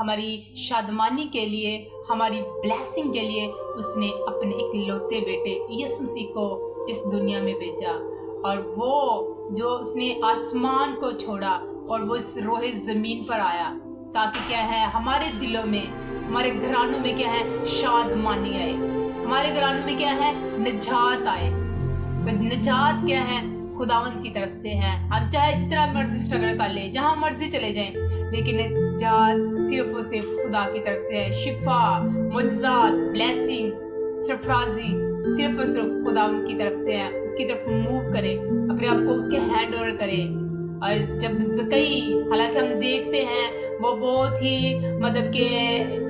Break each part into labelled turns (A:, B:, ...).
A: ہماری شادمانی کے لیے, ہماری بلیسنگ کے لیے اس نے اپنے اکلوتے بیٹے یسوع مسیح کو اس دنیا میں بھیجا. اور وہ جو اس نے آسمان کو چھوڑا اور وہ اس روح زمین پر آیا تاکہ کیا ہے ہمارے دلوں میں, ہمارے گھرانوں میں کیا ہے شادمانی آئے, ہمارے گھرانوں میں کیا ہے نجات آئے. تو نجات کیا ہے خداوند کی طرف سے ہے. ہم چاہے جتنا مرضی اسٹرگل کر لیں, جہاں مرضی چلے جائیں, لیکن نجات صرف اور صرف خدا کی طرف سے ہے. شفا, معجزات, بلیسنگ, سرفرازی صرف اور صرف خداوند کی طرف سے ہے. اس کی طرف موو کریں, اپنے آپ کو اس کے ہینڈ اوور کریں. اور جب زکئی, حالانکہ ہم دیکھتے ہیں وہ بہت ہی مطلب کہ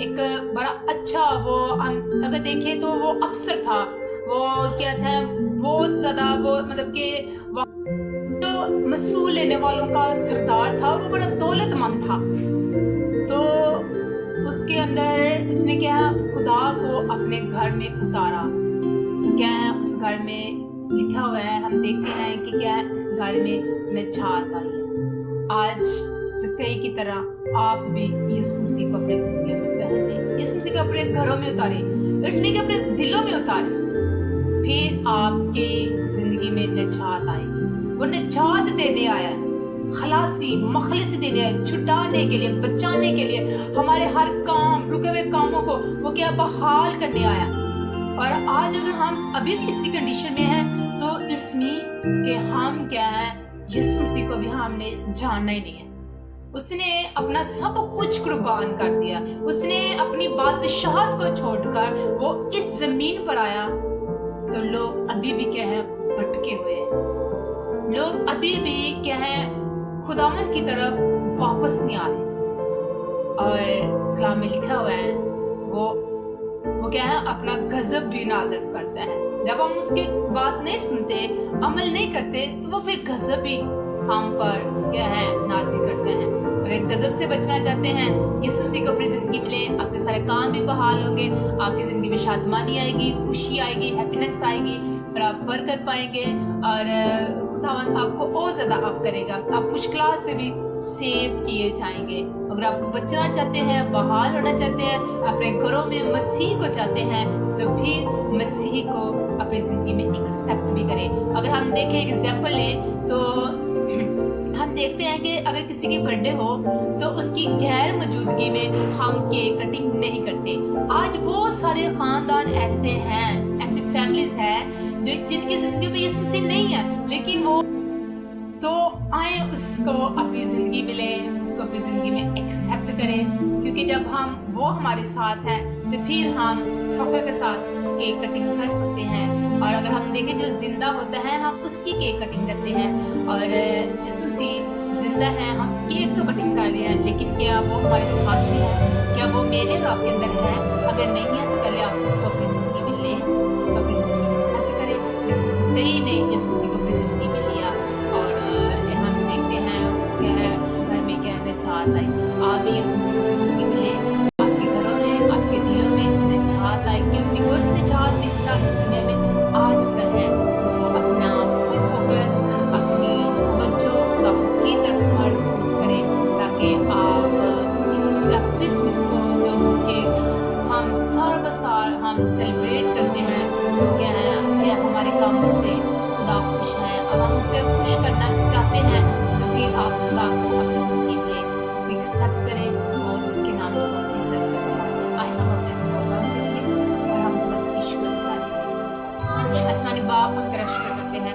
A: ایک بڑا اچھا, وہ ہم اگر دیکھیں تو وہ افسر تھا, وہ کیا تھا بہت زیادہ, وہ مطلب کہ جو مسئول لینے والوں کا سردار تھا, وہ بڑا دولت مند تھا. تو اس کے اندر اس نے کیا خدا کو اپنے گھر میں اتارا. تو کیا ہے اس گھر میں لکھا ہوا ہے, ہم دیکھتے ہیں کہ کیا ہے اس گھر میں نجات آئی ہے. آج زکئی کی طرح آپ بھی یسوع مسیح کو اپنی زندگی میں پہنے, یسوع مسیح کو اپنے گھروں میں اتارے, اس میں کہ اپنے دلوں میں اتارے, پھر آپ کی زندگی میں نجات آئے گی. وہ نجات دینے آیا ہے, خلاصی مخلصی دینے آیا, چھٹانے کے لیے, بچانے کے لیے, ہمارے ہر کام رکے ہوئے کاموں کو وہ کیا بحال کرنے آیا. اور آج اگر ہم ابھی بھی اسی کنڈیشن میں ہیں تو اٹس می کہ ہم کیا ہے یسوع مسیح کو بھی ہم نے جاننا ہی نہیں ہے. اس نے اپنا سب کچھ قربان کر دیا, اس نے اپنی بادشاہت کو چھوڑ کر وہ اس زمین پر آیا. تو لوگ ابھی بھی کیا ہے بھٹکے ہوئے ہیں, لوگ ابھی بھی کیا ہے خداوند کی طرف واپس نہیں آ رہے. اور کلام میں لکھا ہوا ہے وہ کیا ہے اپنا غضب بھی نازل کرتا ہے. جب ہم اس کی بات نہیں سنتے, عمل نہیں کرتے, تو وہ پھر غضب بھی ہم پر کیا ہے نازل کرتے ہیں. اگر غضب سے بچنا چاہتے ہیں, یسوع مسیح کو اپنی زندگی میں لیں, آپ کے سارے کام بھی بحال ہوں گے, آپ کی زندگی میں شادمانی آئے گی, خوشی آئے گی, ہیپینس آئے گی, اور آپ برکت پائیں گے. اور خداوند آپ کو اور زیادہ آپ کرے گا, آپ مشکلات سے بھی سیو کیے جائیں گے. اگر آپ بچنا چاہتے ہیں, بحال ہونا چاہتے ہیں, اپنے گھروں میں مسیح کو چاہتے ہیں, تو پھر مسیح کو اپنی زندگی میں ایکسیپٹ بھی کریں. اگر ہم دیکھیں ایگزامپل لیں تو ہم دیکھتے ہیں کہ اگر کسی کی برتھ ڈے ہو تو اس کی غیر موجودگی میں ہم کیک کٹنگ نہیں کرتے. آج بہت سارے خاندان ایسے ہیں, ایسی فیملیز ہیں جو جن کی زندگی میں یسوع مسیح نہیں ہے, لیکن وہ تو آئیں اس کو اپنی زندگی میں لیں, اس کو اپنی زندگی میں ایکسیپٹ کریں. کیونکہ جب وہ ہمارے ساتھ ہیں تو پھر ہم فخر کے ساتھ کیک کٹنگ کر سکتے ہیں. اور اگر ہم دیکھیں جو زندہ ہوتا ہے ہم اس کی کیک کٹنگ کرتے ہیں, اور یسوع مسیح زندہ ہے, ہم کیک تو کٹنگ کر رہے ہیں, لیکن کیا وہ ہمارے ساتھ بھی ہے, کیا وہ میرے اور آپ کے اندر ہے؟ اگر نہیں ہے تو پہلے آپ اس کو اپنی زندگی میں لیں, اس کو اپنی زندگی میں ایکسیپٹ کریں جیسے زندگی نے یسوع مسیح کو اپنی زندگی میں لیا. اور ہم دیکھتے ہیں کیا ہے اس گھر میں کیا نجات آئی. آپ بھی یسوع مسیح کو اپنی زندگی میں لیں, آپ کے گھروں میں, آپ کے دلوں میں نجات آئے, کیونکہ وہ نجات دیکھتا اس دنیا میں آ چکا ہے. وہ اپنا فل فوکس, اپنی توجہ خداوند کی طرف مرکوز کریں, تاکہ آپ اس کرسمس کو جو کہ ہم سال بہ سال ہم سیلیبریٹ کرتے ہیں, کیا ہے کہ ہمارے کاموں سے خدا خوش ہے اور ہم اسے خوش کرنا چاہتے ہیں, تو پھر آپ خدا کو اپنی زندگی میں اس کو ایکسیپٹ کریں اور اس کے نام کو عزت کا چلا دیں. آئے ہم اپنے آپ کو بند کریں گے اور ہم خدا کی شکر گزاری کریں. آسمانی باپ, ہم تیرا شکر کرتے ہیں,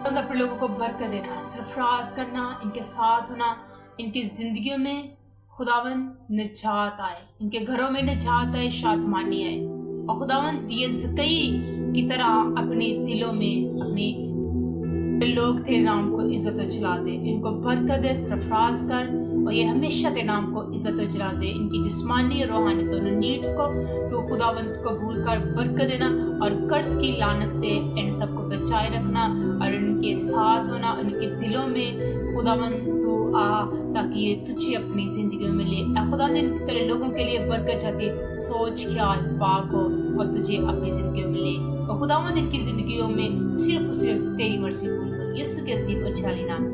A: ہم اپنے لوگوں کو برکت دینا, سرفراز کرنا, ان کے ساتھ ہونا, ان کی زندگیوں میں خداوند نجات آئے, ان کے گھروں میں نجات آئے, شادمانی آئے. اور خداوند یہ زکئی کی طرح اپنے دلوں میں اپنے لوگ تیرے نام کو عزت و جلا دے, ان کو برکت دے, سرفراز کر, اور یہ ہمیشہ تیرے نام کو عزت و جلا دے. ان کی جسمانی اور روحانی دونوں نیڈس کو تو خداوند قبول کر, برکت دینا, اور قرض کی لعنت سے ان سب کو بچائے رکھنا, اور ان کے ساتھ ہونا, ان کے دلوں میں خداوند تو آ, تاکہ یہ تجھے اپنی زندگیوں میں لے. خداوند ان تیرے لوگوں کے لیے برکت چاہتے, سوچ خیال پاک ہو اور تجھے اپنی زندگیوں میں لے. اور خداوند ان کی زندگیوں میں صرف اور صرف تیری مرضی پوری ہو, یسوع کے عظیم اور جلالی نام.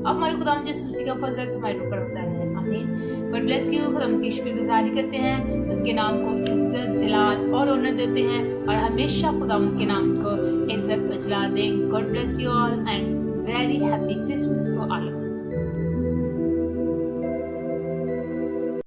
A: اب ہمارے خداوند یسوع مسیح کا فضل تمہارے اوپر ہوتا ہے, آمین. God bless you. خدا کی شکر گزاری کرتے ہیں, اس کے نام کو عزت, جلال اور آنر دیتے ہیں, اور ہمیشہ خدا ان کے نام کو عزت اور جلال دیں. God bless you all and very happy Christmas to all of you.